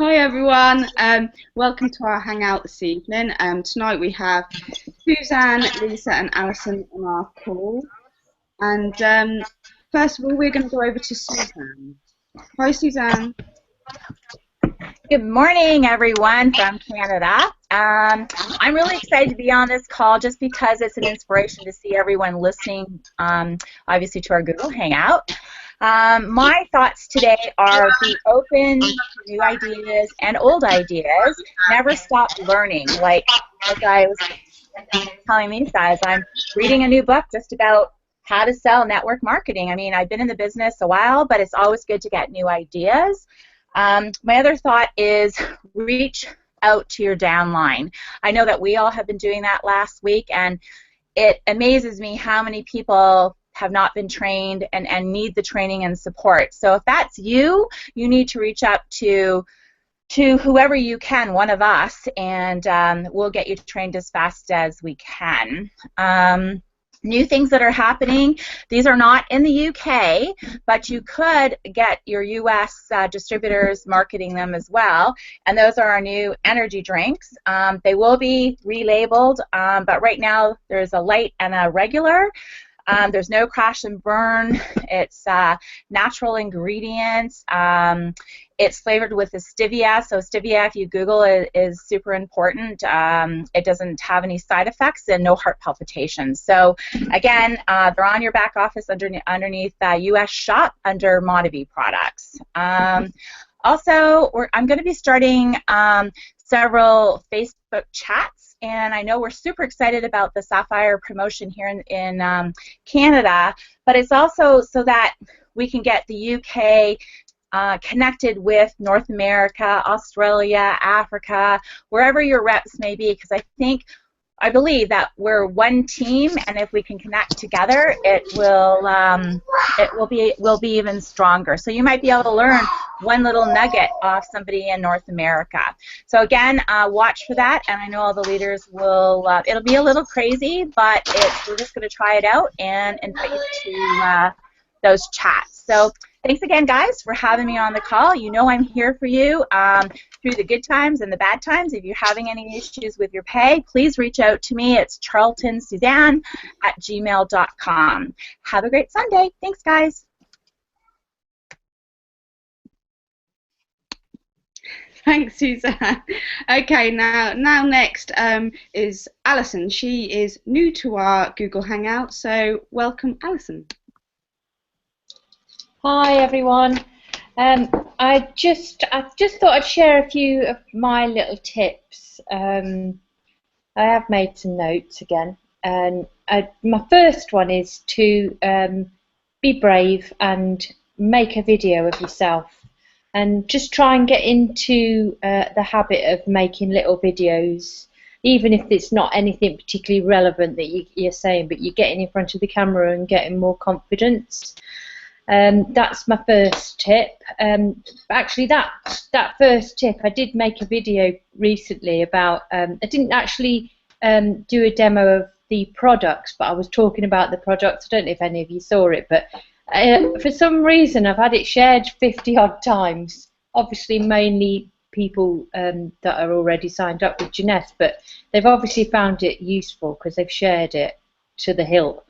Hi everyone, welcome to our Hangout this evening. Tonight we have Suzanne, Lisa and Alison on our call. And first of all, we're going to go over to Suzanne. Hi Suzanne. Good morning, everyone from Canada. I'm really excited to be on this call just because it's an inspiration to see everyone listening, obviously, to our Google Hangout. My thoughts today are be open to new ideas and old ideas. Never stop learning. Like I was telling these guys, I'm reading a new book just about how to sell network marketing. I mean, I've been in the business a while, but it's always good to get new ideas. My other thought is reach out to your downline. I know that we all have been doing that last week, and it amazes me how many people have not been trained and need the training and support. So if that's you, you need to reach out to whoever you can, one of us, and we'll get you trained as fast as we can. New things that are happening. These are not in the UK, but you could get your US distributors marketing them as well. And those are our new energy drinks. They will be relabeled, but right now there's a light and a regular. There's no crash and burn. It's natural ingredients. It's flavored with the stevia. So stevia, if you Google it, is super important. It doesn't have any side effects and no heart palpitations. So again, they're on your back office underneath US Shop under Monavie products. Also, I'm going to be starting several Facebook chats. And I know we're super excited about the Sapphire promotion here in Canada, but it's also so that we can get the UK connected with North America, Australia, Africa, wherever your reps may be, because I believe that we're one team, and if we can connect together, it will be even stronger. So you might be able to learn one little nugget off somebody in North America. So again, watch for that, and I know all the leaders will. It'll be a little crazy, but we're just going to try it out and invite you to those chats. So thanks again, guys, for having me on the call. You know I'm here for you through the good times and the bad times. If you're having any issues with your pay, please reach out to me. It's charltonsuzanne@gmail.com. Have a great Sunday. Thanks, guys. Thanks, Suzanne. Okay, now next is Alison. She is new to our Google Hangout, so welcome, Alison. Hi everyone. I just thought I'd share a few of my little tips. I have made some notes again, and my first one is to be brave and make a video of yourself, and just try and get into the habit of making little videos, even if it's not anything particularly relevant that you're saying, but you're getting in front of the camera and getting more confidence. That's my first tip. Actually, that first tip, I did make a video recently about. I didn't actually do a demo of the products, but I was talking about the products. I don't know if any of you saw it, but for some reason I've had it shared 50 odd times. Obviously, mainly people that are already signed up with Jeunesse, but they've obviously found it useful because they've shared it to the hilt.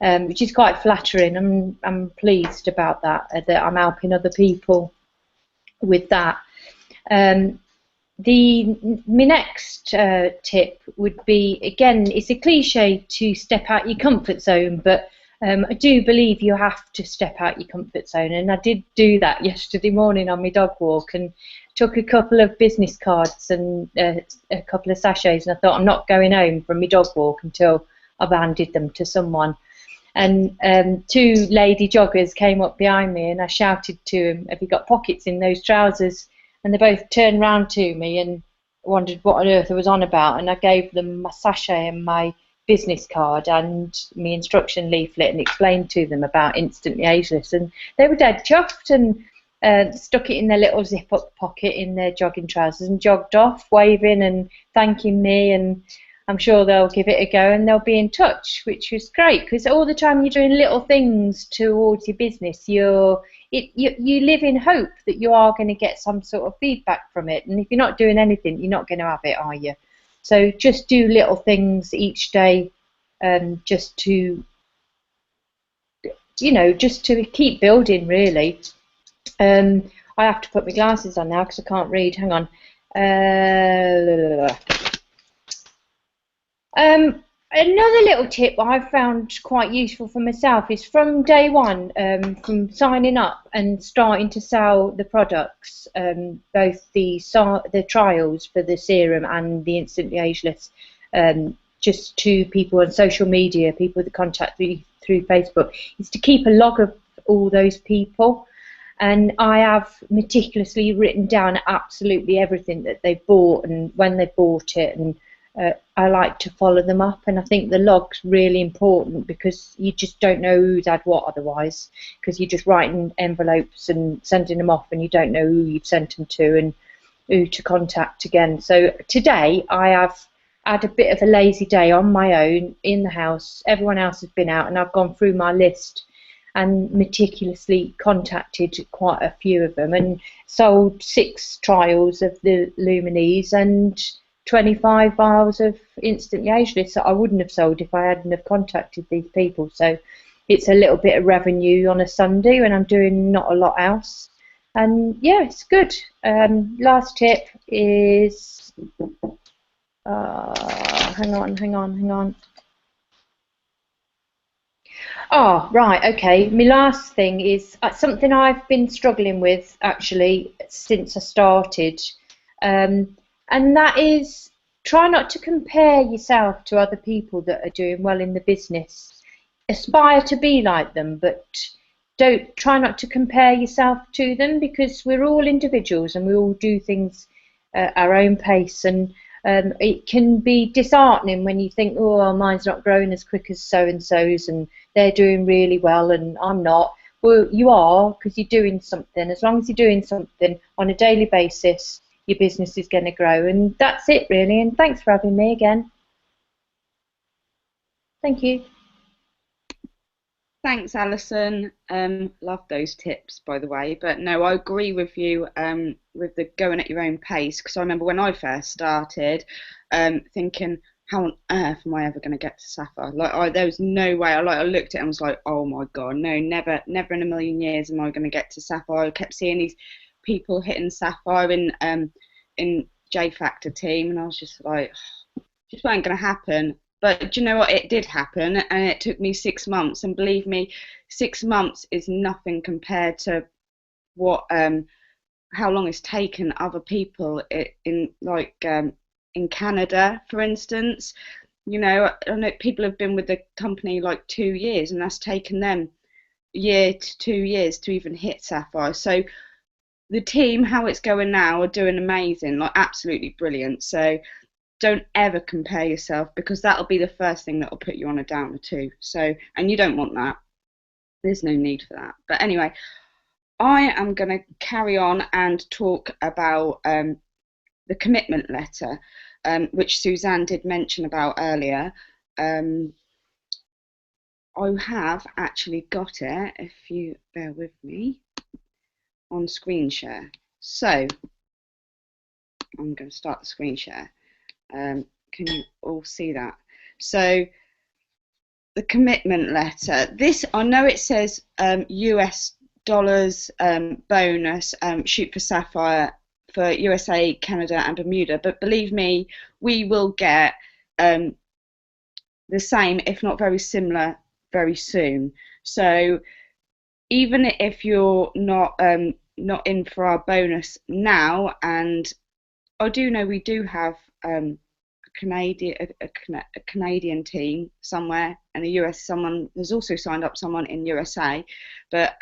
Which is quite flattering. I'm pleased about that I'm helping other people with that. My next tip would be, again, it's a cliche to step out your comfort zone, but I do believe you have to step out your comfort zone, and I did do that yesterday morning on my dog walk, and took a couple of business cards and a couple of sachets, and I thought, I'm not going home from my dog walk until I've handed them to someone. And two lady joggers came up behind me, and I shouted to them, have you got pockets in those trousers? And they both turned round to me and wondered what on earth I was on about, and I gave them my sachet and my business card and my instruction leaflet and explained to them about Instantly Ageless, and they were dead chuffed and stuck it in their little zip-up pocket in their jogging trousers and jogged off, waving and thanking me. And I'm sure they'll give it a go and they'll be in touch, which was great, because all the time you're doing little things towards your business, you live in hope that you are going to get some sort of feedback from it. And if you're not doing anything, you're not going to have it, are you? So just do little things each day, just to, just to keep building, really. I have to put my glasses on now because I can't read. Hang on. Another little tip I've found quite useful for myself is from day one, from signing up and starting to sell the products, both the trials for the serum and the instantly ageless, just to people on social media, people that contact me through Facebook, is to keep a log of all those people. And I have meticulously written down absolutely everything that they bought and when they bought it, and I like to follow them up. And I think the log's really important, because you just don't know who's had what otherwise, because you're just writing envelopes and sending them off and you don't know who you've sent them to and who to contact again. So today I have had a bit of a lazy day on my own in the house. Everyone else has been out, and I've gone through my list and meticulously contacted quite a few of them and sold 6 trials of the Luminees and 25 vials of instantly ageless that I wouldn't have sold if I hadn't have contacted these people. So it's a little bit of revenue on a Sunday when I'm doing not a lot else. And yeah, it's good. Last tip is, hang on. Oh, right, okay. My last thing is something I've been struggling with actually since I started, and that is, try not to compare yourself to other people that are doing well in the business. Aspire to be like them, but try not to compare yourself to them, because we're all individuals and we all do things at our own pace. And it can be disheartening when you think, oh, mine's not growing as quick as so-and-so's and they're doing really well and I'm not. Well, you are, because you're doing something. As long as you're doing something on a daily basis, your business is going to grow. And that's it, really. And thanks for having me again. Thank you. Thanks, Alison. Love those tips, by the way. But no, I agree with you with the going at your own pace, because I remember when I first started thinking, how on earth am I ever going to get to Sapphire? Like, there was no way. I looked at it and was like, oh my God, no, never in a million years am I going to get to Sapphire. I kept seeing these people hitting Sapphire in J Factor team, and I was just like, just weren't going to happen. But do you know what? It did happen, and it took me 6 months. And believe me, 6 months is nothing compared to what how long it's taken other people in Canada, for instance. You know, I know people have been with the company like 2 years, and that's taken them a year to 2 years to even hit Sapphire. So the team, how it's going now, are doing amazing, like absolutely brilliant. So don't ever compare yourself, because that'll be the first thing that'll put you on a downer too. So, and you don't want that. There's no need for that. But anyway, I am going to carry on and talk about the commitment letter, which Suzanne did mention about earlier. I have actually got it, if you bear with me, on screen share. So I'm going to start the screen share. Can you all see that? So the commitment letter, this, I know it says US dollars bonus, shoot for Sapphire for USA, Canada and Bermuda, but believe me, we will get the same, if not very similar, very soon. So even if you're not in for our bonus now, and I do know we do have a Canadian team somewhere, and the US, someone has also signed up, someone in USA, but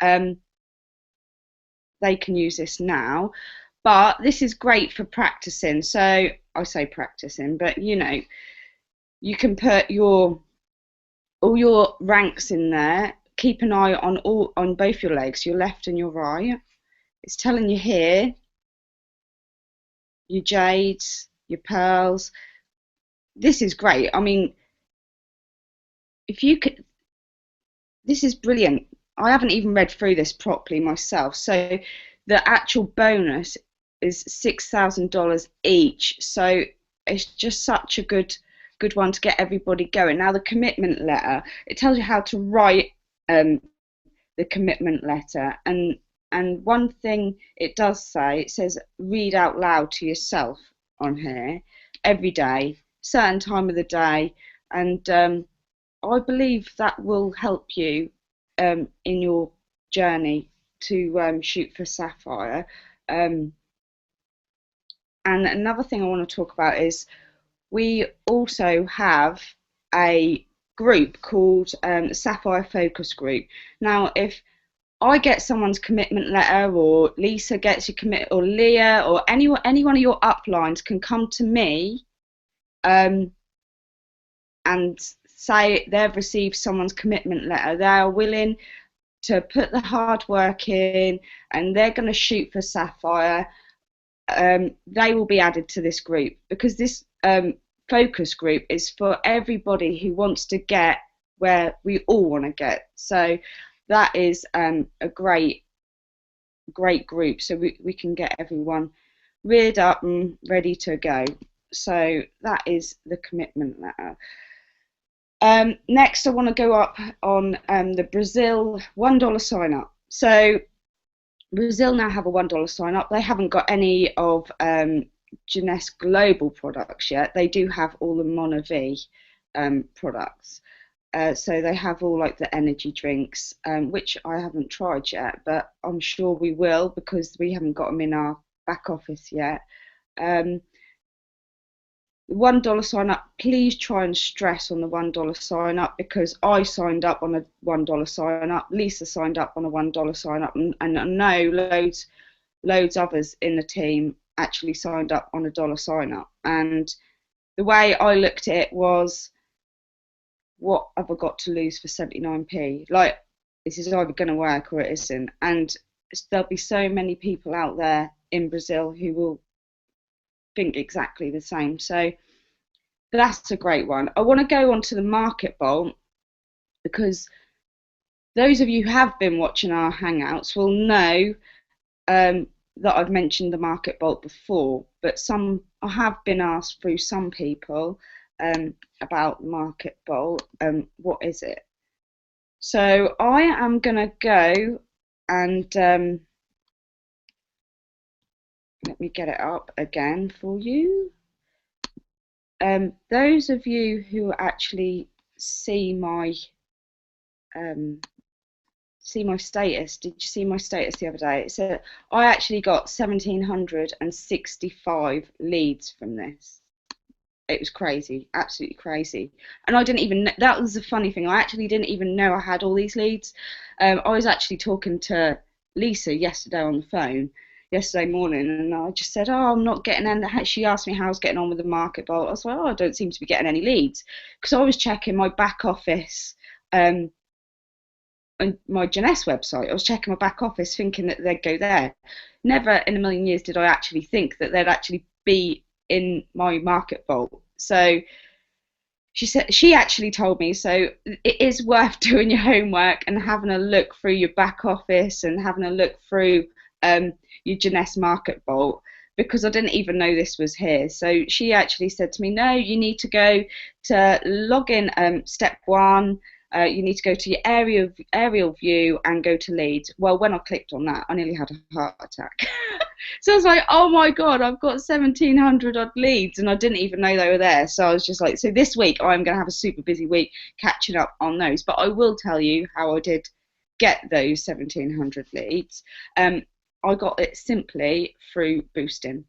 they can use this now. But this is great for practicing. So I say practicing, but you know, you can put all your ranks in there. Keep an eye on both your legs, your left and your right. It's telling you here your jades, your pearls, this is great. I mean, if you could, this is brilliant. I haven't even read through this properly myself. So the actual bonus is $6,000 each. So it's just such a good one to get everybody going. Now the commitment letter, it tells you how to write the commitment letter, and one thing it does say, it says read out loud to yourself on here every day, certain time of the day, and I believe that will help you in your journey to shoot for Sapphire. And another thing I want to talk about is we also have a group called Sapphire Focus Group. Now, if I get someone's commitment letter, or Lisa gets your commit, or Leah, or any one of your uplines can come to me and say they've received someone's commitment letter. They are willing to put the hard work in, and they're going to shoot for Sapphire. They will be added to this group, because this focus group is for everybody who wants to get where we all want to get. So that is a great group, so we can get everyone reared up and ready to go. So that is the commitment letter. Next, I want to go up on the Brazil $1 sign up. So Brazil now have a $1 sign up. They haven't got any of Jeunesse global products yet. They do have all the Monavi products. So they have all like the energy drinks, which I haven't tried yet, but I'm sure we will, because we haven't got them in our back office yet. $1 sign up, please try and stress on the $1 sign up, because I signed up on a $1 sign up, Lisa signed up on a $1 sign up, and I know loads others in the team actually signed up on a dollar sign up. And the way I looked at it was, what have I got to lose for 79p? Like, this is either going to work or it isn't. And there'll be so many people out there in Brazil who will think exactly the same. So that's a great one. I want to go on to the market bolt, because those of you who have been watching our Hangouts will know that I've mentioned the market bolt before, but I have been asked through some people about market bolt. What is it? So I am going to go and let me get it up again for you. Those of you who actually see my status, did you see my status the other day? So I actually got 1,765 leads from this. It was crazy, absolutely crazy. And I didn't even know, that was the funny thing, I actually didn't even know I had all these leads. I was actually talking to Lisa yesterday on the phone, yesterday morning, and I just said, oh, I'm not getting any. She asked me how I was getting on with the market bolt. I was like, oh, I don't seem to be getting any leads, because I was checking my back office and my Jeunesse website. I was checking my back office thinking that they'd go there. Never in a million years did I actually think that they'd actually be in my market vault. So she actually told me, so it is worth doing your homework and having a look through your back office and having a look through your Jeunesse market vault, because I didn't even know this was here. So she actually said to me, no, you need to go to login, step 1. You need to go to your aerial view and go to leads. Well, when I clicked on that, I nearly had a heart attack. So I was like, oh my God, I've got 1,700 odd leads and I didn't even know they were there. So I was just like, so this week I'm going to have a super busy week catching up on those. But I will tell you how I did get those 1,700 leads. I got it simply through boosting.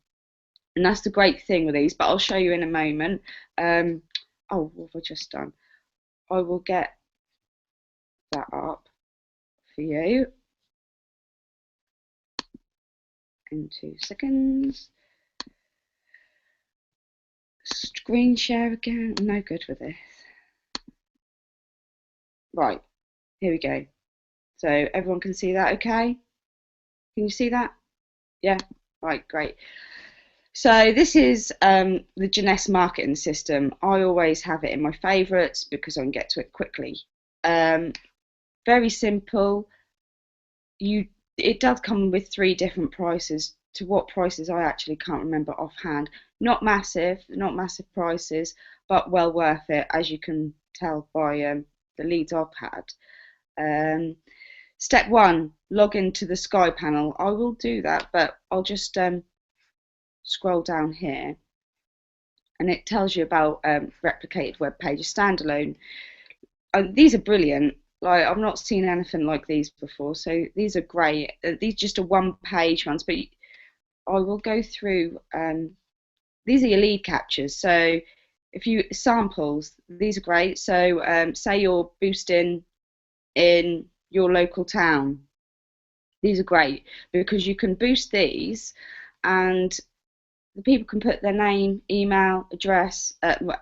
And that's the great thing with these, but I'll show you in a moment. Oh, what have I just done? I will get that up for you in 2 seconds. Screen share again. I'm no good with this. Right, here we go. So everyone can see that, okay? Can you see that? Yeah, right, great. So this is the Jeunesse marketing system. I always have it in my favourites because I can get to it quickly. Very simple. It does come with 3 different prices. To what prices I actually can't remember offhand. Not massive prices, but well worth it, as you can tell by the leads I've had. Step 1, log into the Sky panel. I will do that, but I'll just scroll down here, and it tells you about replicated web pages, standalone. These are brilliant. Like, I've not seen anything like these before, so these are great. These are just a one-page ones, but I will go through. These are your lead captures. So if you samples, these are great. So say you're boosting in your local town. These are great because you can boost these, and the people can put their name, email, address,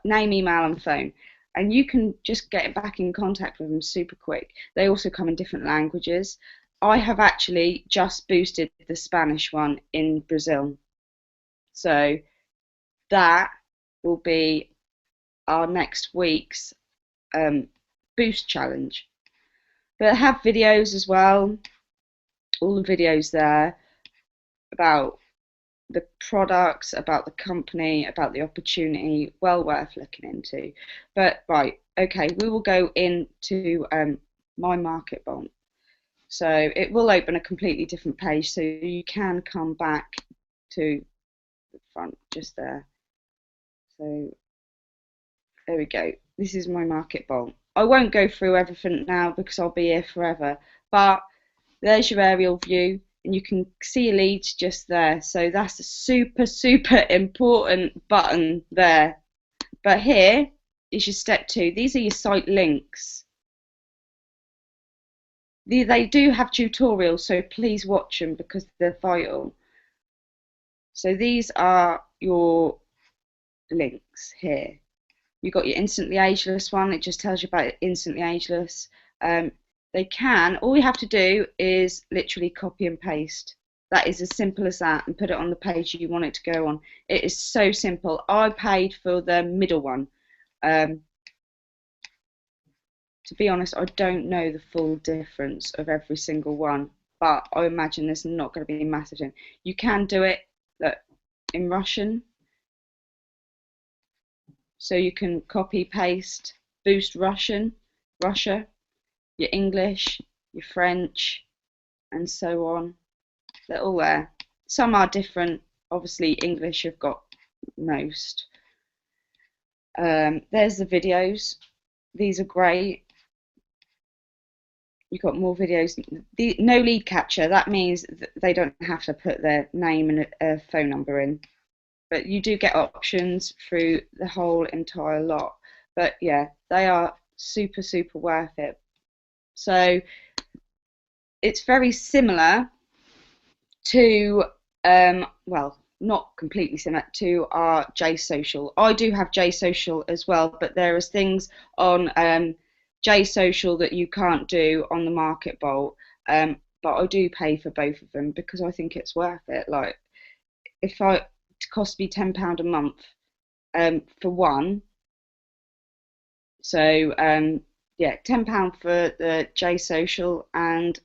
name, email, and phone, and you can just get back in contact with them super quick. They also come in different languages. I have actually just boosted the Spanish one in Brazil, so that will be our next week's boost challenge. But I have videos as well, all the videos there about the products, about the company, about the opportunity, well worth looking into. But right, okay, we will go into my market vault. So it will open a completely different page, so you can come back to the front just there. So there we go. This is my market vault. I won't go through everything now because I'll be here forever, but there's your aerial view, and you can see your leads just there. So that's a super important button there. But here is your step 2. These are your site links. They do have tutorials, so please watch them because they're vital. So these are your links here. You've got your instantly ageless one. It just tells you about instantly ageless. All you have to do is literally copy and paste. That is as simple as that, and put it on the page you want it to go on. It is so simple. I paid for the middle one. To be honest, I don't know the full difference of every single one, but I imagine there's not going to be a massive difference. You can do it in Russian. So you can copy, paste, boost Russia, your English, your French, and so on. They're all there. Some are different. Obviously, English you've got most. There's the videos. These are great. You've got more videos. No lead capture. That means they don't have to put their name and a phone number in. But you do get options through the whole entire lot. But yeah, they are super worth it. So it's very similar to, well, not completely similar to our JSocial. I do have JSocial as well, but there is things on JSocial that you can't do on the Market Vault. But I do pay for both of them because I think it's worth it. Like, it cost me £10 a month for one. So yeah, £10 for the JSocial, and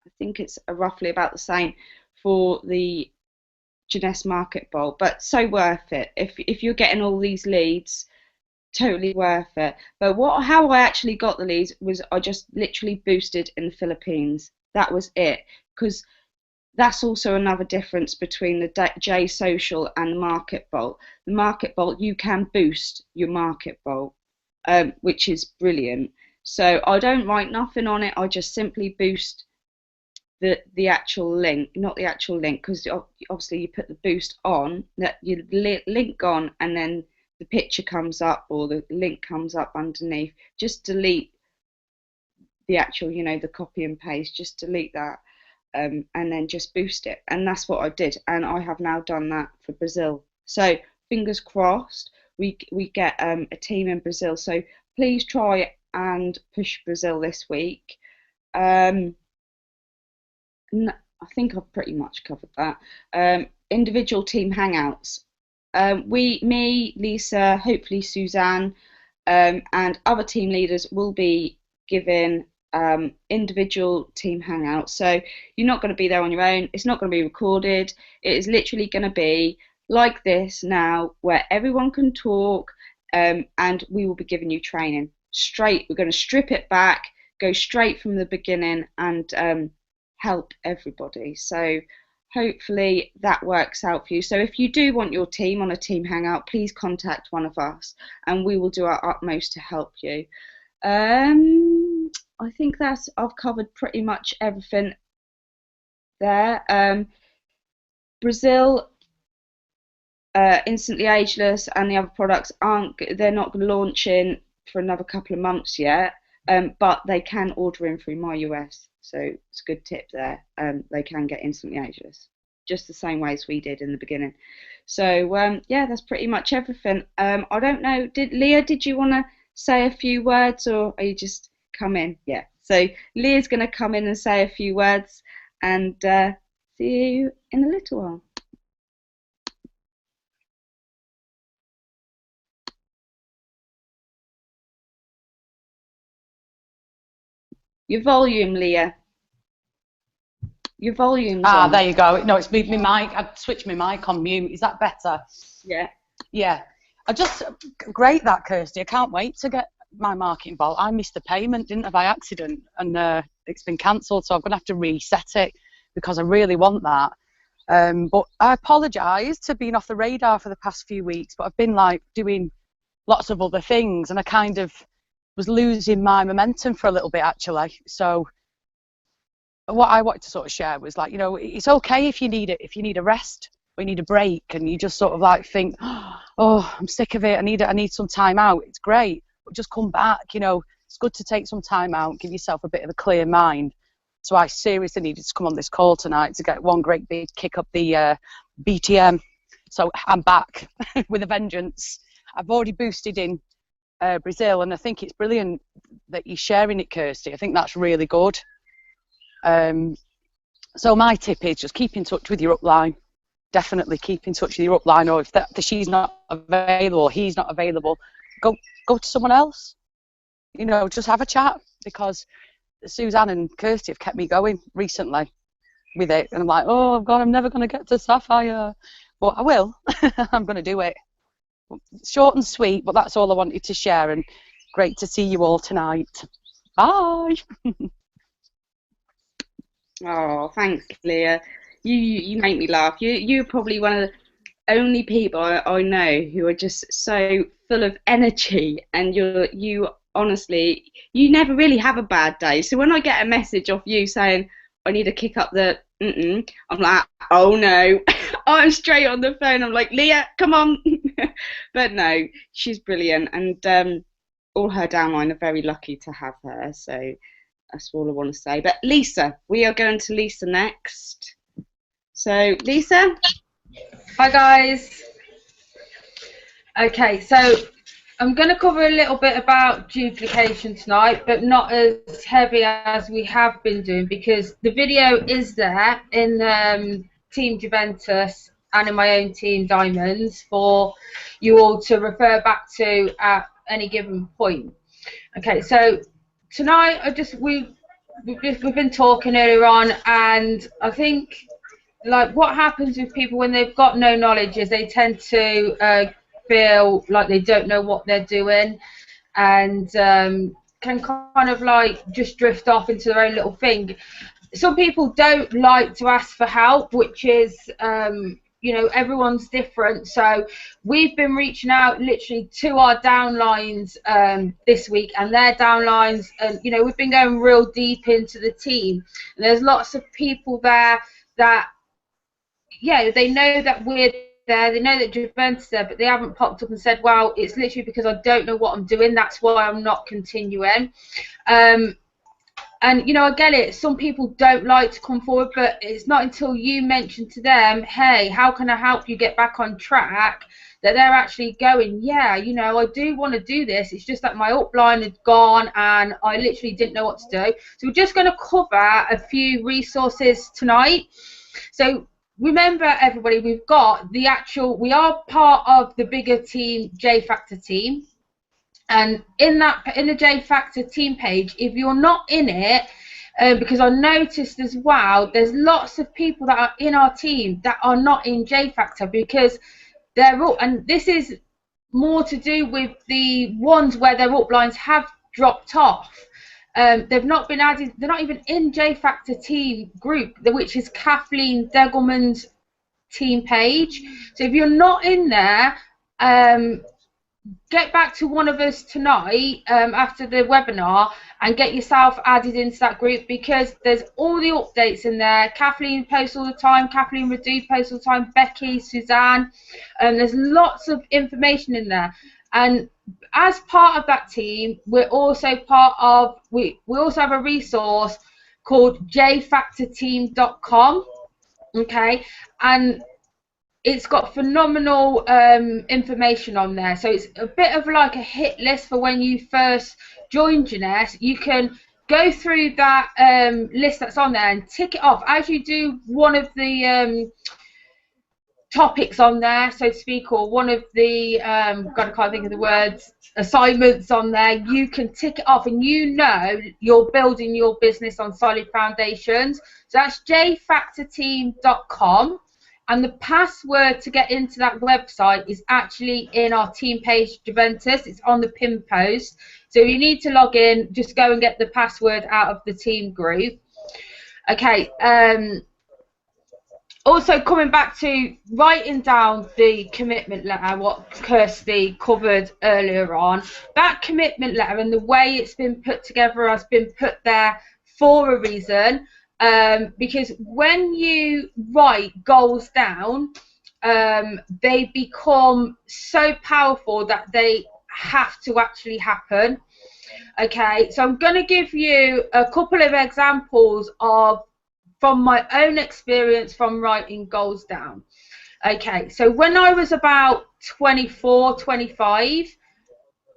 I think it's roughly about the same for the Jeunesse Market Vault, but so worth it. If you're getting all these leads, totally worth it. But how I actually got the leads was I just literally boosted in the Philippines. That was it, because that's also another difference between the JSocial and the Market Vault. The Market Vault, you can boost your Market Vault, which is brilliant. So I don't write nothing on it. I just simply boost the actual link, not the actual link, because obviously you put the boost on, that you link on, and then the picture comes up or the link comes up underneath. Just delete the actual, the copy and paste. Just delete that, and then just boost it. And that's what I did, and I have now done that for Brazil. So fingers crossed we get a team in Brazil. So please try and push Brazil this week. I think I've pretty much covered that. Individual team hangouts. me, Lisa, hopefully Suzanne, and other team leaders will be given individual team hangouts. So you're not going to be there on your own. It's not going to be recorded. It is literally going to be like this now, where everyone can talk, and we will be giving you training straight. We're going to strip it back, go straight from the beginning, and help everybody. So hopefully that works out for you. So if you do want your team on a team hangout, please contact one of us and we will do our utmost to help you. I think I've covered pretty much everything there. Brazil, Instantly Ageless and the other products they're not launching for another couple of months yet, but they can order in through My US. So it's a good tip there. They can get Instantly Ageless, just the same way as we did in the beginning. So yeah, that's pretty much everything. I don't know, Leah, did you want to say a few words, or are you just come in? Yeah. So Leah's going to come in and say a few words, and see you in a little while. Your volume, Leah. Your volume's on. There you go. No, it's my mic. I switched my mic on mute. Is that better? Yeah. Yeah. Great that, Kirsty. I can't wait to get my marketing ball. I missed the payment, didn't I, by accident, and it's been cancelled, so I'm going to have to reset it because I really want that. But I apologise to being off the radar for the past few weeks, but I've been like doing lots of other things, and I kind of was losing my momentum for a little bit actually. So what I wanted to sort of share was, like, you know, it's okay if you need it, if you need a rest or you need a break, and you just sort of like think, oh, I'm sick of it, I need some time out. It's great, but just come back. You know, it's good to take some time out, give yourself a bit of a clear mind. So I seriously needed to come on this call tonight to get one great big kick up the BTM. So I'm back with a vengeance. I've already boosted in Brazil, and I think it's brilliant that you're sharing it, Kirsty. I think that's really good. So my tip is just keep in touch with your upline. Definitely keep in touch with your upline, or if she's not available, he's not available, go to someone else. You know, just have a chat, because Suzanne and Kirsty have kept me going recently with it, and I'm like, oh God, I'm never going to get to Sapphire, but I will. I'm going to do it. Short and sweet, but that's all I wanted to share, and great to see you all tonight. Bye. Oh, thanks, Leah. You make me laugh. You're probably one of the only people I know who are just so full of energy, and you honestly, you never really have a bad day. So when I get a message off you saying I need to kick up the I'm like, oh no. I'm straight on the phone. I'm like, Leah, come on. But no, she's brilliant, and all her downline are very lucky to have her. So that's all I want to say. But Lisa, we are going to Lisa next. So Lisa. Hi guys. Okay, so I'm going to cover a little bit about duplication tonight, but not as heavy as we have been doing, because the video is there in Team Juventus and in my own team Diamonds for you all to refer back to at any given point. Okay, so tonight we've been talking earlier on, and I think, like, what happens with people when they've got no knowledge is they tend to feel like they don't know what they're doing, and can kind of like just drift off into their own little thing. Some people don't like to ask for help, which is you know, everyone's different. So we've been reaching out literally to our downlines this week, and their downlines, and you know, we've been going real deep into the team, and there's lots of people there that, yeah, they know that we're there, they know that Juventus is there, but they haven't popped up and said, well, it's literally because I don't know what I'm doing, that's why I'm not continuing. And you know, I get it, some people don't like to come forward, but it's not until you mention to them, hey, how can I help you get back on track, that they're actually going, yeah, you know, I do want to do this, it's just that my upline had gone and I literally didn't know what to do. So we're just going to cover a few resources tonight. So remember, everybody, we've got the actual, we are part of the bigger team, J Factor team. And in the J Factor team page, if you're not in it, because I noticed as well, there's lots of people that are in our team that are not in J Factor because they're all, and this is more to do with the ones where their uplines have dropped off. They've not been added, they're not even in J Factor team group, which is Kathleen Degelman's team page. So if you're not in there, get back to one of us tonight after the webinar and get yourself added into that group, because there's all the updates in there. Kathleen posts all the time, Kathleen Radu posts all the time, Becky, Suzanne, there's lots of information in there. And as part of that team, we're also part of, we also have a resource called jfactorteam.com, okay, and it's got phenomenal information on there. So it's a bit of like a hit list for when you first join Jeunesse. You can go through that list that's on there and tick it off as you do one of the topics on there, so to speak, or one of the God, I can't think of the words, assignments on there. You can tick it off and you know you're building your business on solid foundations. So that's jfactorteam.com. And the password to get into that website is actually in our team page, Juventus. It's on the pin post. So if you need to log in, just go and get the password out of the team group. Okay. Also, coming back to writing down the commitment letter, what Kirsty covered earlier on, that commitment letter and the way it's been put together has been put there for a reason. Because when you write goals down, they become so powerful that they have to actually happen. Okay, so I'm going to give you a couple of examples from my own experience from writing goals down. Okay, so when I was about 24, 25,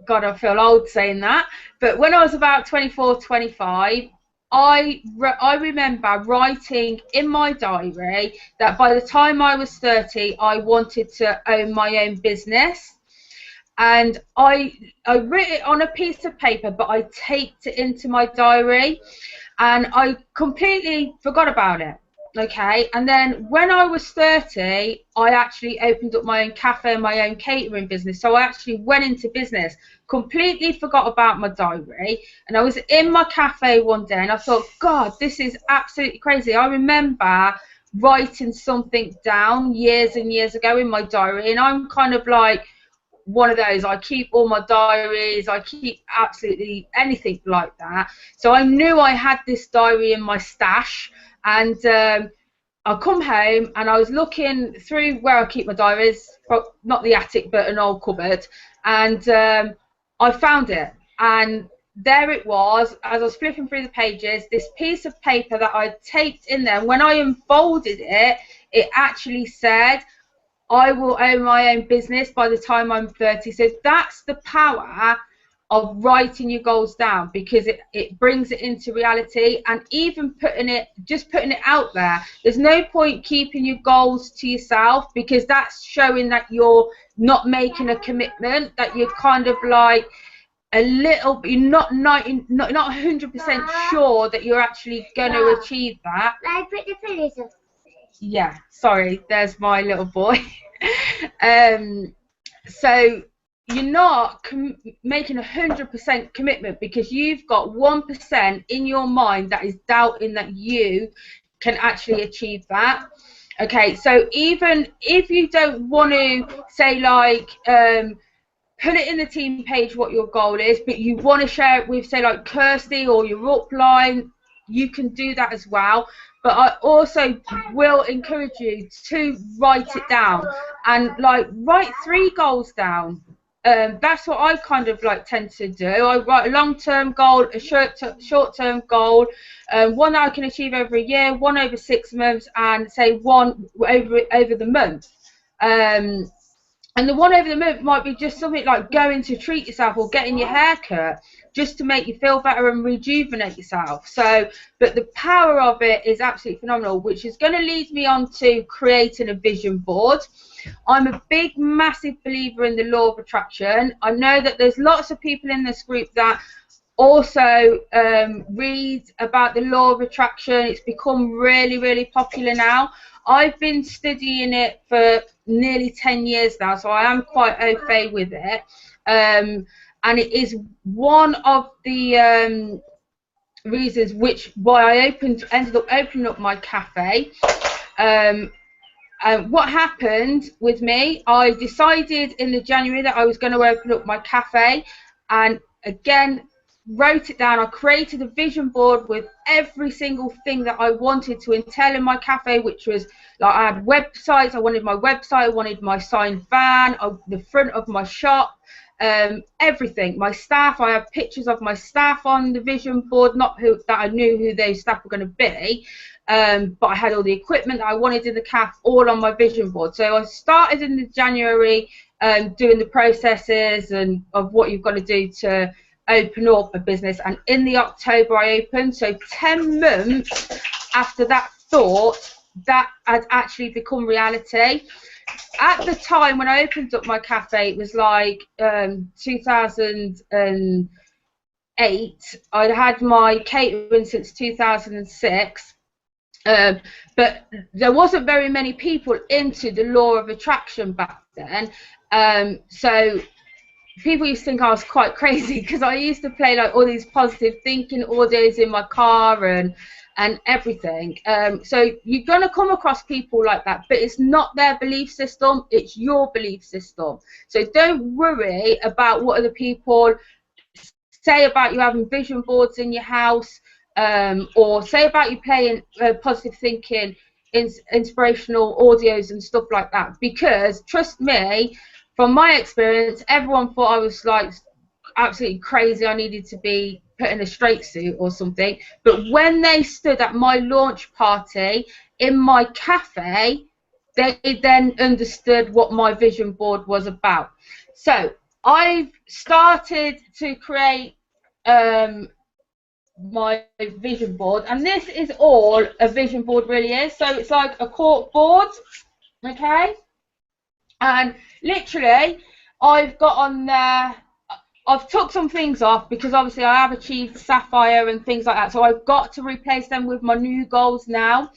God, I feel old saying that, but when I was about 24, 25, I remember writing in my diary that by the time I was 30, I wanted to own my own business. And I wrote it on a piece of paper, but I taped it into my diary, and I completely forgot about it. Okay, and then when I was 30, I actually opened up my own cafe and my own catering business. So I actually went into business, completely forgot about my diary, and I was in my cafe one day and I thought, God, this is absolutely crazy. I remember writing something down years and years ago in my diary, and I'm kind of like one of those, I keep all my diaries, I keep absolutely anything like that. So I knew I had this diary in my stash. And I come home and I was looking through where I keep my diaries, not the attic but an old cupboard, and I found it, and there it was. As I was flipping through the pages, this piece of paper that I taped in there, when I unfolded it, it actually said, I will own my own business by the time I'm 30. So that's the power of writing your goals down, because it brings it into reality. And even putting it out there, there's no point keeping your goals to yourself, because that's showing that you're not making a commitment, that you're kind of like a little, you're not 100% sure that you're actually going to achieve that. I put the pillows up. Yeah, sorry, there's my little boy. So you're not making 100% commitment, because you've got 1% in your mind that is doubting that you can actually achieve that. Okay, so even if you don't want to say like put it in the team page what your goal is, but you want to share it with, say, like Kirsty or your upline, you can do that as well. But I also will encourage you to write it down, and like write 3 goals down. That's what I kind of like tend to do. I write a long-term goal, a short-term goal, one that I can achieve over a year, one over 6 months, and say one over the month. And the one over the month might be just something like going to treat yourself or getting your hair cut. just to make you feel better and rejuvenate yourself. So, but the power of it is absolutely phenomenal, which is going to lead me on to creating a vision board. I'm a big, massive believer in the law of attraction. I know that there's lots of people in this group that also read about the law of attraction. It's become really, really popular now. I've been studying it for nearly 10 years now, so I am quite au fait with it. And it is one of the reasons why I ended up opening up my cafe. What happened with me, I decided in the January that I was going to open up my cafe, and again wrote it down. I created a vision board with every single thing that I wanted to entail in my cafe, which was like I had websites, I wanted my website, I wanted my signed van, the front of my shop, everything. My staff, I have pictures of my staff on the vision board, not that I knew who those staff were going to be, but I had all the equipment that I wanted in the cafe all on my vision board. So I started in the January doing the processes and of what you've got to do to open up a business, and in the October I opened. So 10 months after that thought, that had actually become reality. At the time when I opened up my cafe, it was like 2008. I'd had my catering since 2006, but there wasn't very many people into the law of attraction back then. So people used to think I was quite crazy because I used to play like all these positive thinking audios in my car and everything. So you're going to come across people like that, but it's not their belief system, it's your belief system. So don't worry about what other people say about you having vision boards in your house, or say about you playing positive thinking, inspirational audios and stuff like that, because trust me, from my experience, everyone thought I was like absolutely crazy. I needed to be put in a straight suit or something. But when they stood at my launch party in my cafe, they then understood what my vision board was about. So I've started to create my vision board, and this is all a vision board really is. So it's like a cork board, okay? And literally, I've got on there, I've took some things off because obviously I have achieved Sapphire and things like that. So I've got to replace them with my new goals now.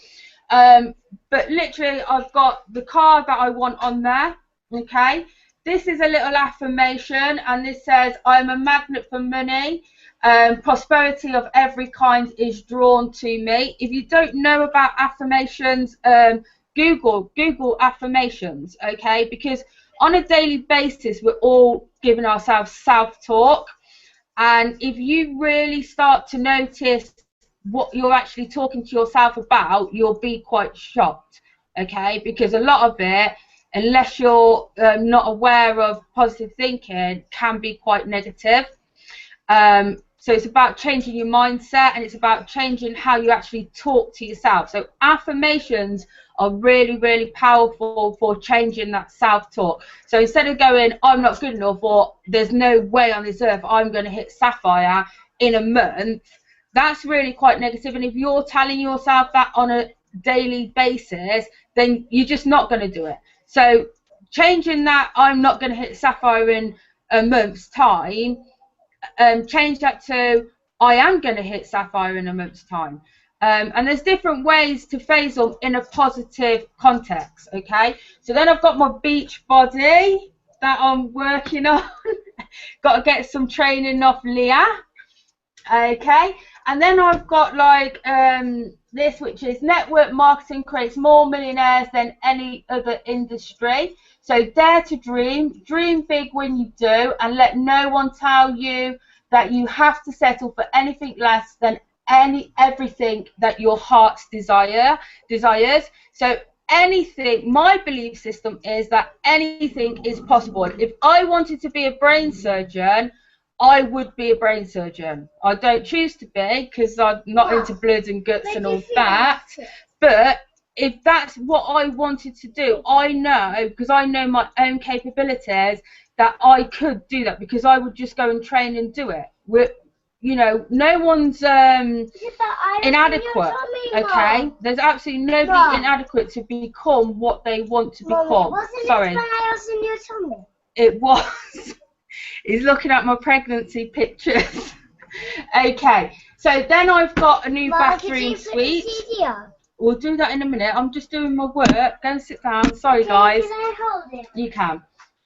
But literally, I've got the card that I want on there, okay? This is a little affirmation, and this says, I'm a magnet for money. Prosperity of every kind is drawn to me. If you don't know about affirmations, Google affirmations, okay? Because on a daily basis, we're all giving ourselves self-talk. And if you really start to notice what you're actually talking to yourself about, you'll be quite shocked, okay? Because a lot of it, unless you're not aware of positive thinking, can be quite negative. So it's about changing your mindset, and it's about changing how you actually talk to yourself. So affirmations are really, really powerful for changing that self-talk. So instead of going, I'm not good enough, or there's no way on this earth I'm going to hit Sapphire in a month, that's really quite negative. And if you're telling yourself that on a daily basis, then you're just not going to do it. So changing that, I'm not going to hit Sapphire in a month's time, change that to I am going to hit Sapphire in a month's time. And there's different ways to phrase them in a positive context, okay? So then I've got my beach body that I'm working on. Got to get some training off Leah, okay? And then I've got like this, which is network marketing creates more millionaires than any other industry. So dare to dream, dream big when you do, and let no one tell you that you have to settle for anything less than everything that your heart's desires. So anything, my belief system is that anything is possible. If I wanted to be a brain surgeon, I would be a brain surgeon. I don't choose to be because I'm not into blood and guts and all that. But if that's what I wanted to do, I know, because I know my own capabilities, that I could do that, because I would just go and train and do it. you know, no one's inadequate, okay? There's absolutely nobody inadequate to become what they want to become. Sorry. It was. He's looking at my pregnancy pictures. Okay, so then I've got a new bathroom suite. We'll do that in a minute. I'm just doing my work. Go and sit down. Sorry, guys. Can I hold it? You can.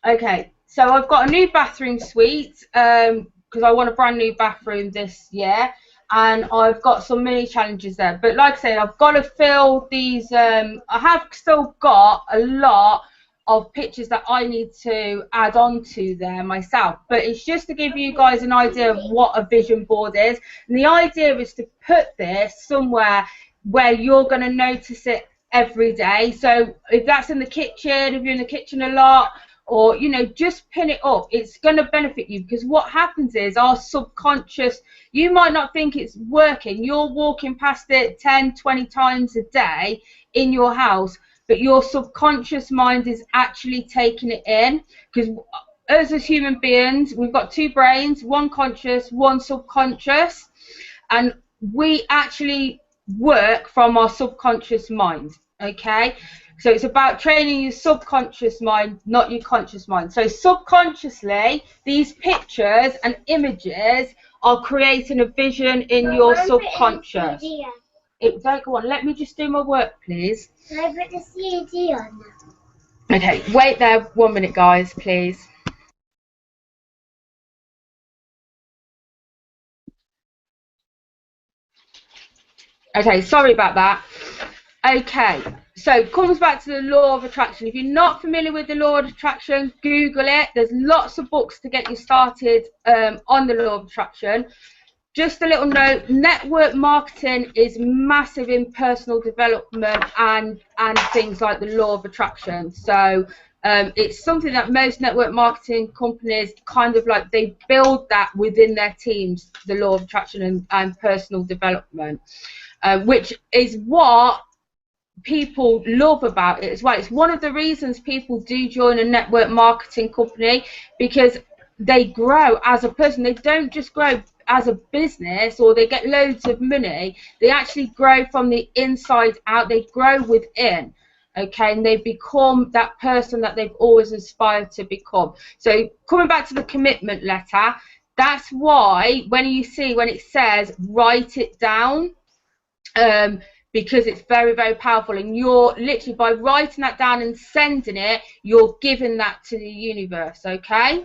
Okay, so I've got a new bathroom suite because I want a brand new bathroom this year, and I've got some mini challenges there. But like I said, I've got to fill these. I have still got a lot of pictures that I need to add on to there myself, but it's just to give you guys an idea of what a vision board is. And the idea is to put this somewhere where you're going to notice it every day. So if that's in the kitchen, if you're in the kitchen a lot, or, you know, just pin it up. It's going to benefit you, because what happens is our subconscious, you might not think it's working. You're walking past it 10, 20 times a day in your house, but your subconscious mind is actually taking it in. Because us as human beings, we've got two brains, one conscious, one subconscious, and we actually work from our subconscious mind, okay? So it's about training your subconscious mind, not your conscious mind. So subconsciously, these pictures and images are creating a vision in your subconscious. Don't go on. Let me just do my work, please. Can I put the CD on now? Okay, wait there 1 minute, guys, please. Okay, sorry about that. Okay, so it comes back to the law of attraction. If you're not familiar with the law of attraction, Google it. There's lots of books to get you started on the law of attraction. Just a little note, network marketing is massive in personal development and things like the law of attraction. So it's something that most network marketing companies kind of like, they build that within their teams, the law of attraction and personal development, which is what people love about it as well. It's one of the reasons people do join a network marketing company, because they grow as a person. They don't just grow as a business or they get loads of money. They actually grow from the inside out. They grow within, okay, and they become that person that they've always aspired to become. So coming back to the commitment letter, that's why when you see when it says write it down, because it's very, very powerful, and you're literally, by writing that down and sending it, you're giving that to the universe, okay?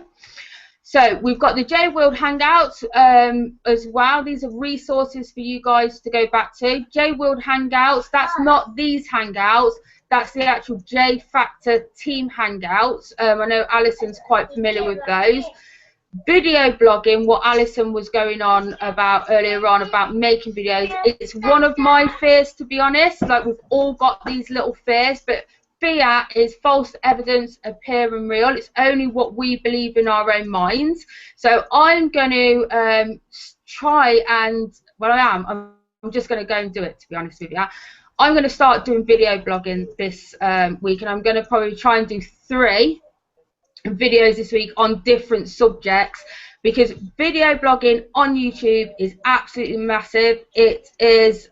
So we've got the J World Hangouts as well. These are resources for you guys to go back to. J World Hangouts, that's not these Hangouts, that's the actual J Factor Team Hangouts. I know Alison's quite familiar with those. Video blogging, what Alison was going on about earlier on about making videos, it's one of my fears, to be honest. Like, we've all got these little fears, but fear is false evidence appearing real. It's only what we believe in our own minds. So I'm going to try and, well, I'm just going to go and do it, to be honest with you. I'm going to start doing video blogging this week, and I'm going to probably try and do 3 videos this week on different subjects, because video blogging on YouTube is absolutely massive. It is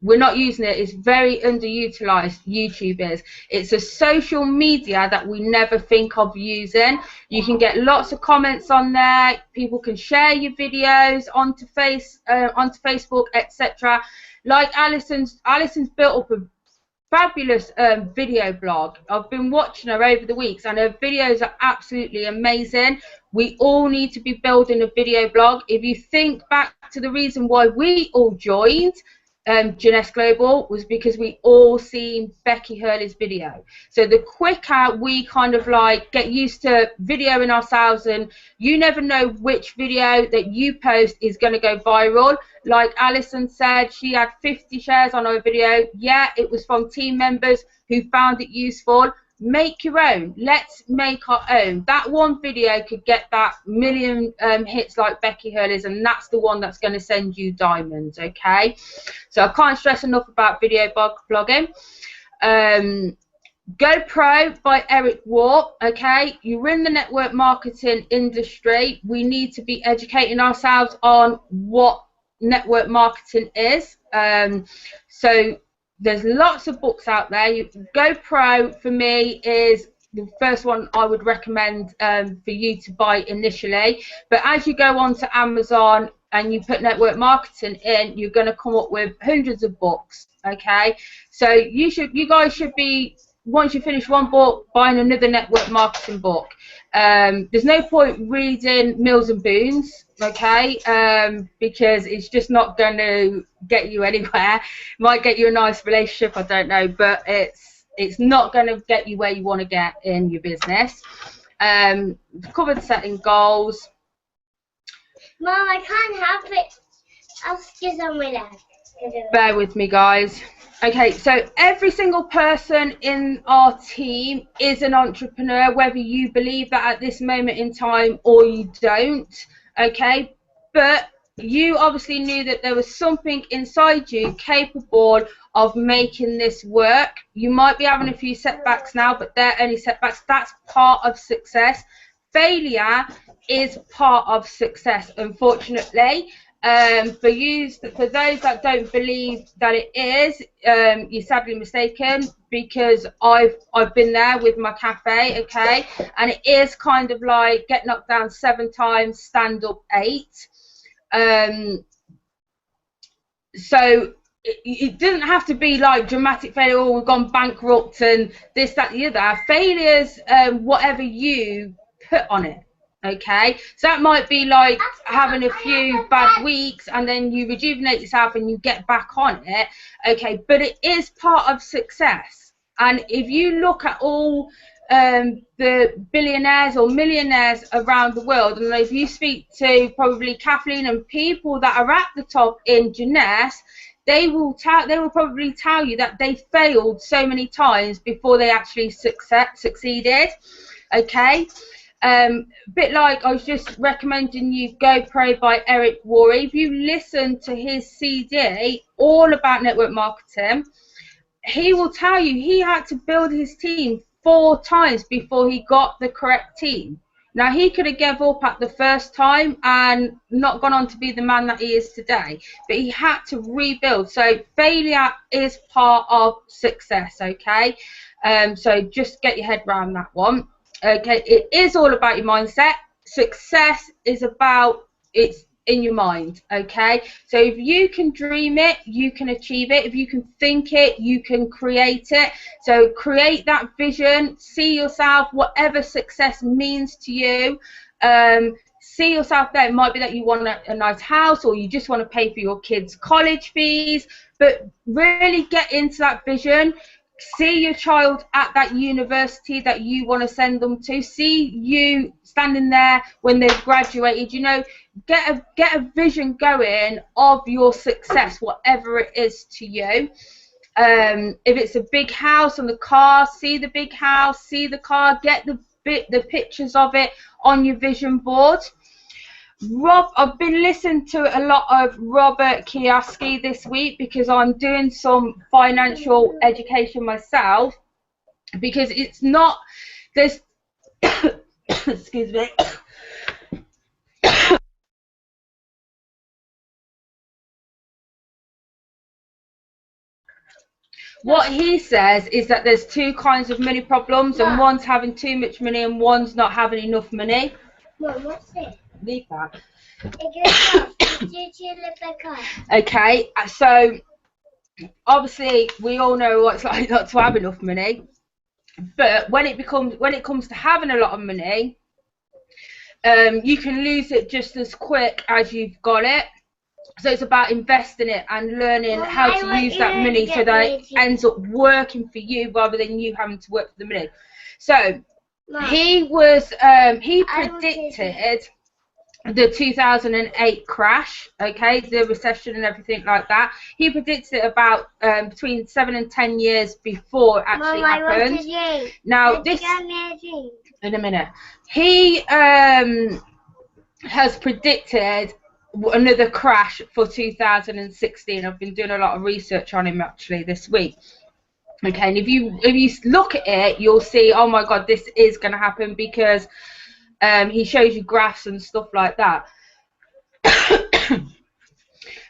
we're not using it. It's very underutilized. YouTube is. It's a social media that we never think of using. You can get lots of comments on there. People can share your videos onto Facebook, etc. Like Alison's built up a fabulous video blog. I've been watching her over the weeks, and her videos are absolutely amazing. We all need to be building a video blog. If you think back to the reason why we all joined Jeunesse Global, was because we all seen Becky Hurley's video. So the quicker we kind of like get used to videoing ourselves, and you never know which video that you post is going to go viral. Like Alison said, she had 50 shares on her video. Yeah, it was from team members who found it useful. Make your own. Let's make our own. That one video could get that million hits like Becky Hurley's, and that's the one that's going to send you diamonds, okay? So I can't stress enough about video blogging. GoPro by Eric Waugh. Okay, you're in the network marketing industry. We need to be educating ourselves on what network marketing is. So there's lots of books out there. GoPro for me is the first one I would recommend for you to buy initially. But as you go on to Amazon and you put network marketing in, you're going to come up with hundreds of books. Okay, so you guys should be, once you finish one book, buying another network marketing book. There's no point reading Mills and Boons, okay, because it's just not going to get you anywhere. Might get you a nice relationship, I don't know, but it's not going to get you where you want to get in your business. Covered setting goals. Mom, I can't have it. I'll just on my leg. Bear with me, guys. Okay, so every single person in our team is an entrepreneur, whether you believe that at this moment in time or you don't, okay? But you obviously knew that there was something inside you capable of making this work. You might be having a few setbacks now, but they're only setbacks. That's part of success. Failure is part of success, unfortunately. For those that don't believe that it is, you're sadly mistaken, because I've been there with my cafe, okay, and it is kind of like get knocked down 7 times, stand up 8. So it doesn't have to be like dramatic failure, or we've gone bankrupt and this, that, the other. Failure's whatever you put on it. Okay, so that might be like having a few bad weeks and then you rejuvenate yourself and you get back on it. Okay, but it is part of success. And if you look at all the billionaires or millionaires around the world, and if you speak to probably Kathleen and people that are at the top in Jeunesse, they will probably tell you that they failed so many times before they actually succeeded. Okay. Bit like I was just recommending you GoPro by Eric Waugh. If you listen to his CD all about network marketing, he will tell you he had to build his team 4 times before he got the correct team. Now, he could have given up at the first time and not gone on to be the man that he is today, but he had to rebuild. So failure is part of success, okay? So just get your head around that one. Okay, it is all about your mindset. Success is about, it's in your mind, okay? So if you can dream it, you can achieve it. If you can think it, you can create it. So create that vision, see yourself, whatever success means to you. See yourself there. It might be that you want a nice house, or you just want to pay for your kids' college fees, but really get into that vision. See your child at that university that you want to send them to. See you standing there when they've graduated. You know, get a vision going of your success, whatever it is to you. If it's a big house and the car, see the big house, see the car, get the pictures of it on your vision board. I've been listening to a lot of Robert Kiyosaki this week because I'm doing some financial education myself, because it's not, there's excuse me. What he says is that there's 2 kinds of money problems, and one's having too much money and one's not having enough money. Mom, what's it? Leave that. Okay, so obviously we all know what it's like not to have enough money, but when it comes to having a lot of money, you can lose it just as quick as you've got it. So it's about investing it and learning how to use that money so that it ends up working for you rather than you having to work for the money. So he predicted the 2008 crash, okay, the recession and everything like that. He predicted it about between 7 and 10 years before it actually happened. Now this, in a minute, he has predicted another crash for 2016. I've been doing a lot of research on him actually this week. Okay, and if you look at it, you'll see, oh my God, this is going to happen, because he shows you graphs and stuff like that.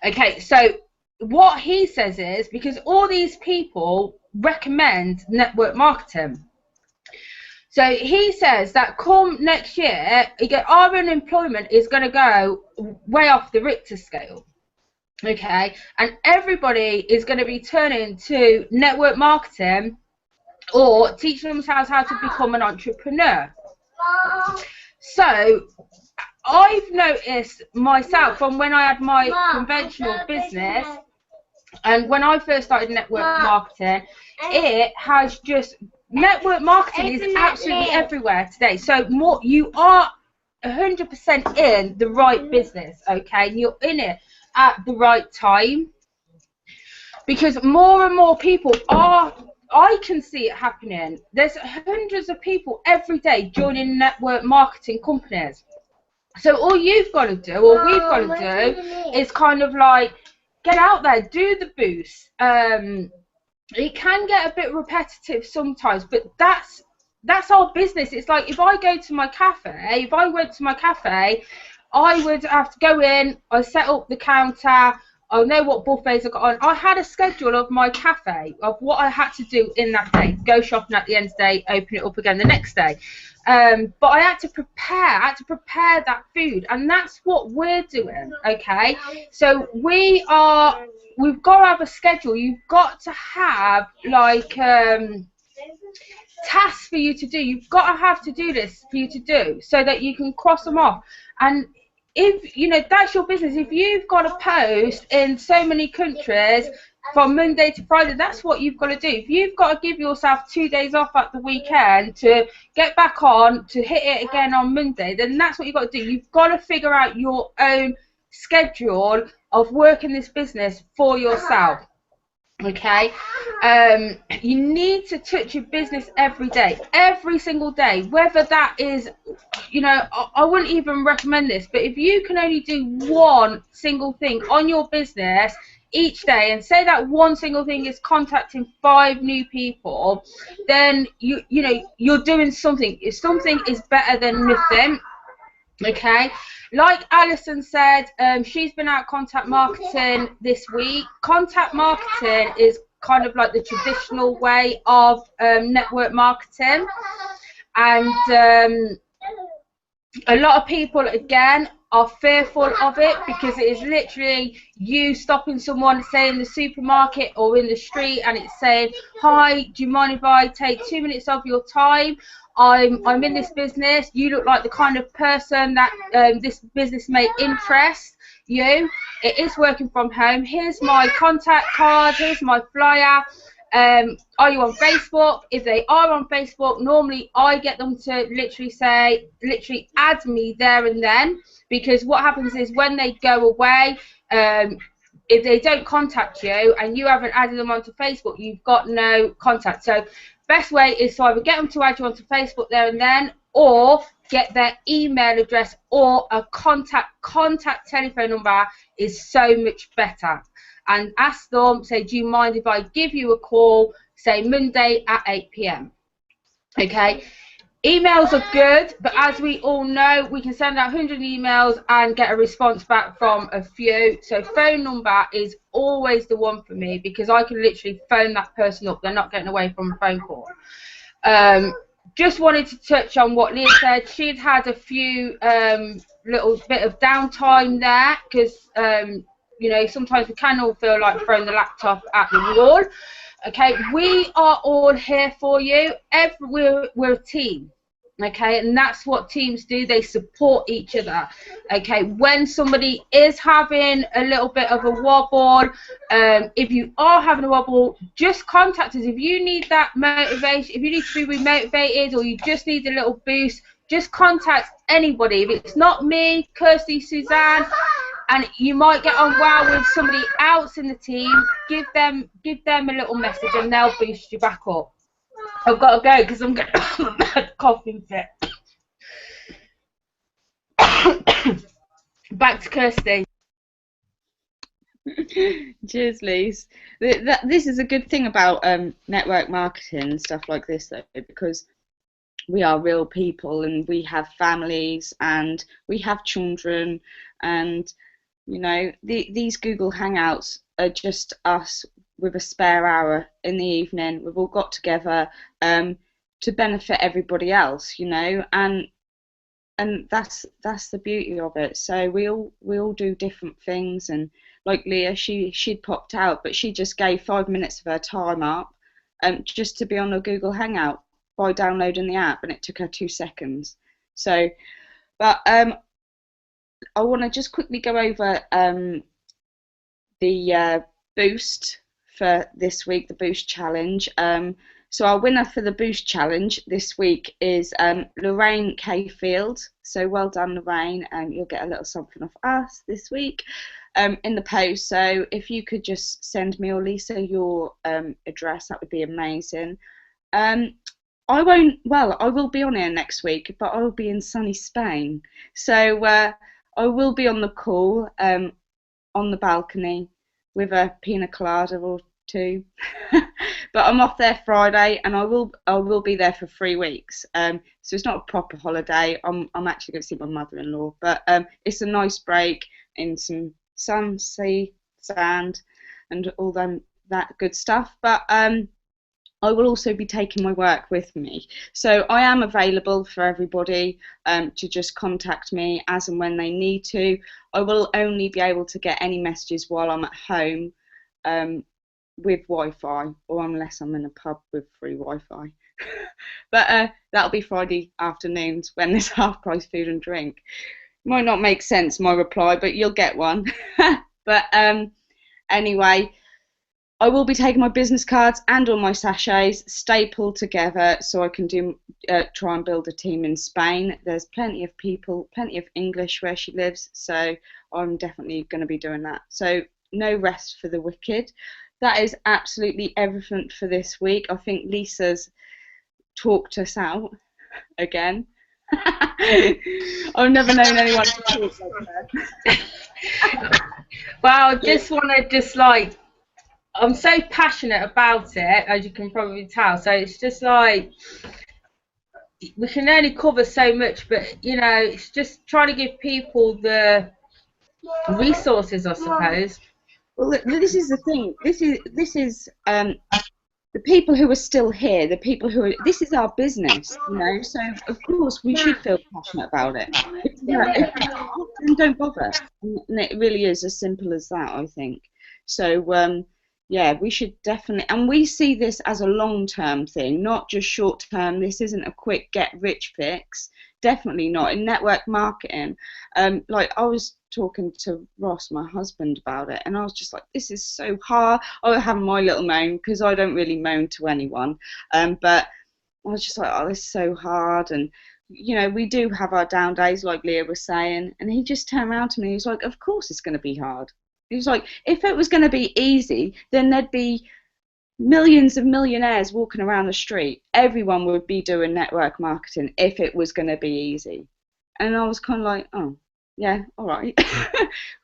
Okay, so what he says is, because all these people recommend network marketing, so he says that come next year, our unemployment is going to go way off the Richter scale. Okay, and everybody is going to be turning to network marketing or teaching themselves how to become an entrepreneur. So I've noticed myself from when I had my conventional business, and when I first started network marketing, it has just, network marketing is absolutely everywhere today. So you are 100% in the right business, okay, and you're in it at the right time, because more and more people are, I can see it happening. There's hundreds of people every day joining network marketing companies. So all you've got to do, or we've got to do, is kind of like get out there, do the boost. It can get a bit repetitive sometimes, but that's our business. It's like if I go to my cafe, if I went to my cafe, I would have to go in, I set up the counter, I know what buffets I got on. I had a schedule of my cafe, of what I had to do in that day. Go shopping at the end of the day, open it up again the next day. But I had to prepare that food, and that's what we're doing, okay? So we've got to have a schedule. You've got to have like tasks for you to do. You've got to have to do this for you to do, so that you can cross them off. And if you know that's your business, if you've got to post in so many countries from Monday to Friday, that's what you've got to do. If you've got to give yourself 2 days off at the weekend to get back on, to hit it again on Monday, then that's what you've got to do. You've got to figure out your own schedule of working this business for yourself. Okay, you need to touch your business every day, every single day, whether that is, you know, I wouldn't even recommend this, but if you can only do one single thing on your business each day, and say that one single thing is contacting 5 new people, then you know you're doing something. If something is better than nothing. Okay, like Alison said, she's been out contact marketing this week. Contact marketing is kind of like the traditional way of network marketing, and a lot of people again are fearful of it, because it is literally you stopping someone, say in the supermarket or in the street, and it's saying, hi, do you mind if I take 2 minutes of your time? I'm in this business. You look like the kind of person that this business may interest you. It is working from home. Here's my contact card. Here's my flyer. Are you on Facebook? If they are on Facebook, normally I get them to literally add me there and then, because what happens is when they go away, if they don't contact you and you haven't added them onto Facebook, you've got no contact. So best way is to either get them to add you onto Facebook there and then, or get their email address, or a contact telephone number is so much better. And ask them, say, do you mind if I give you a call, say Monday at 8 p.m. Okay, emails are good, but as we all know, we can send out 100 emails and get a response back from a few. So phone number is always the one for me, because I can literally phone that person up. They're not getting away from a phone call. Just wanted to touch on what Leah said. She'd had a few little bit of downtime there, because you know, sometimes we can all feel like throwing the laptop at the wall. Okay, we are all here for you. We're a team. Okay, and that's what teams do. They support each other. Okay, when somebody is having a little bit of a wobble, if you are having a wobble, just contact us. If you need that motivation, if you need to be remotivated, or you just need a little boost, just contact anybody. If it's not me, Kirsty, Suzanne, and you might get on well with somebody else in the team, give them a little message and they'll boost you back up. I've got to go because I'm getting a bad coughing fit. Back to Kirsty. Cheers, Lise. This is a good thing about network marketing and stuff like this, though, because we are real people and we have families and we have children, and you know these Google Hangouts are just us with a spare hour in the evening. We've all got together to benefit everybody else, you know, and that's the beauty of it. So we all do different things, and like Leah, she'd popped out, but she just gave 5 minutes of her time up just to be on a Google Hangout by downloading the app, and it took her 2 seconds. So, but I want to just quickly go over the boost for this week, the boost challenge. So our winner for the boost challenge this week is Lorraine K. Field. So well done, Lorraine. You'll get a little something off us this week in the post. So if you could just send me or Lisa your address, that would be amazing. I will be on here next week, but I will be in sunny Spain. So I will be on the call on the balcony with a pina colada or two. But I'm off there Friday, and I will be there for 3 weeks. So it's not a proper holiday. I'm actually going to see my mother-in-law, but it's a nice break in some sun, sea, sand, and all that good stuff. But I will also be taking my work with me. So I am available for everybody to just contact me as and when they need to. I will only be able to get any messages while I'm at home with Wi-Fi, or unless I'm in a pub with free Wi-Fi. But that'll be Friday afternoons when there's half-price food and drink. Might not make sense, my reply, but you'll get one. But anyway, I will be taking my business cards and all my sachets stapled together so I can try and build a team in Spain. There's plenty of people, plenty of English where she lives, so I'm definitely going to be doing that. So no rest for the wicked. That is absolutely everything for this week. I think Lisa's talked us out again. I've never known anyone to talk like that. Well, I just want to I'm so passionate about it, as you can probably tell. So it's just like we can only cover so much, but you know, it's just trying to give people the resources, I suppose. Well, this is the thing. This is the people who are still here. The people who are. This is our business, you know. So of course we should feel passionate about it. If not, then don't bother. And it really is as simple as that, I think. So yeah, we should definitely, and we see this as a long-term thing, not just short-term. This isn't a quick get-rich fix. Definitely not. In network marketing, like I was talking to Ross, my husband, about it, and I was just like, this is so hard. I was having my little moan because I don't really moan to anyone, but I was just like, oh, this is so hard. And you know, we do have our down days, like Leah was saying, and he just turned around to me, he was like, of course it's going to be hard. He was like, if it was going to be easy, then there'd be millions of millionaires walking around the street. Everyone would be doing network marketing if it was going to be easy. And I was kind of like, oh, yeah, all right.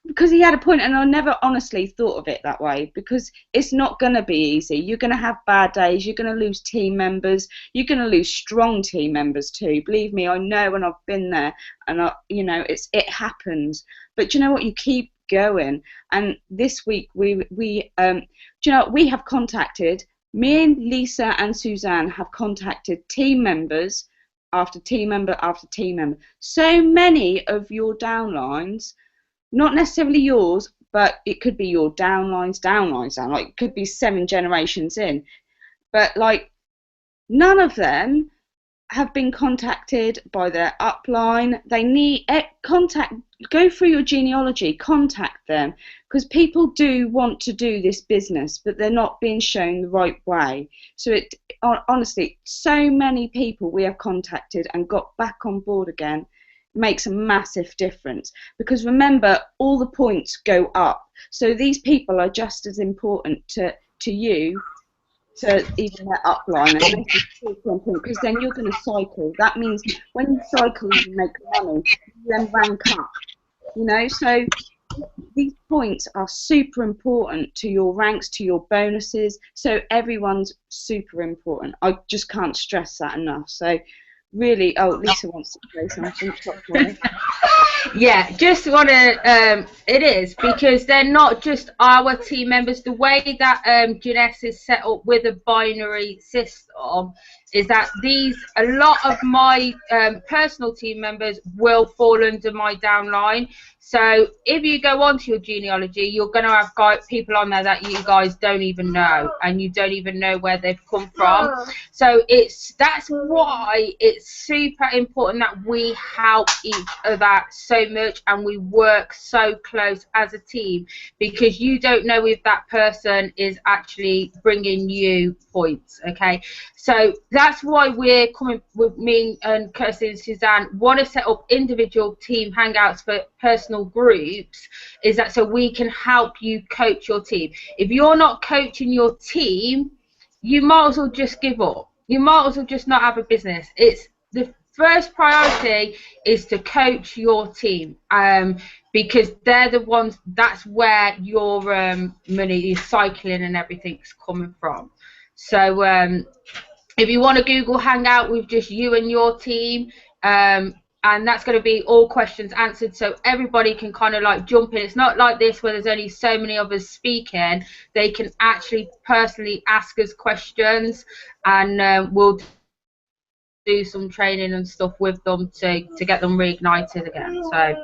Because he had a point, and I never honestly thought of it that way, because it's not going to be easy. You're going to have bad days. You're going to lose team members. You're going to lose strong team members too. Believe me, I know, and I've been there, and you know, it happens. But you know what? You keep going. And this week we have contacted, me and Lisa and Suzanne have contacted team members after team member after team member. So many of your downlines, not necessarily yours, but it could be your downlines, like it could be 7 generations in, but like none of them have been contacted by their upline. They need go through your genealogy, contact them, because people do want to do this business, but they're not being shown the right way. So honestly, so many people we have contacted and got back on board again makes a massive difference, because remember, all the points go up. So these people are just as important to you, to even their upline, and this is super important, because then you're going to cycle. That means when you cycle, you make money, you then rank up, you know. So these points are super important to your ranks, to your bonuses. So everyone's super important. I just can't stress that enough. So really, oh, Lisa wants to say something. Yeah, just want to, it is, because they're not just our team members. The way that Jeunesse is set up with a binary system is that a lot of my personal team members will fall under my downline. So if you go onto your genealogy, you're going to have people on there that you guys don't even know, and you don't even know where they've come from. So that's why it's super important that we help each other so much, and we work so close as a team, because you don't know if that person is actually bringing you points. Okay, so that's why we're coming with me and Kirsty and Suzanne want to set up individual team hangouts for personal groups, is that so we can help you coach your team. If you're not coaching your team, you might as well just give up. You might as well just not have a business. It's the first priority is to coach your team, because they're the ones, that's where your money, your cycling and everything's coming from. So if you want to Google Hangout with just you and your team, and that's going to be all questions answered, so everybody can kind of like jump in. It's not like this where there's only so many of us speaking. They can actually personally ask us questions, and we'll do some training and stuff with them to get them reignited again. So I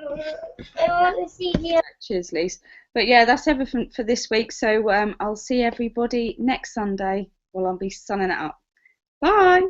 want to see you. Cheers, Lise. But yeah, that's everything for this week. So I'll see everybody next Sunday. Well, I'll be sunning it up. Bye.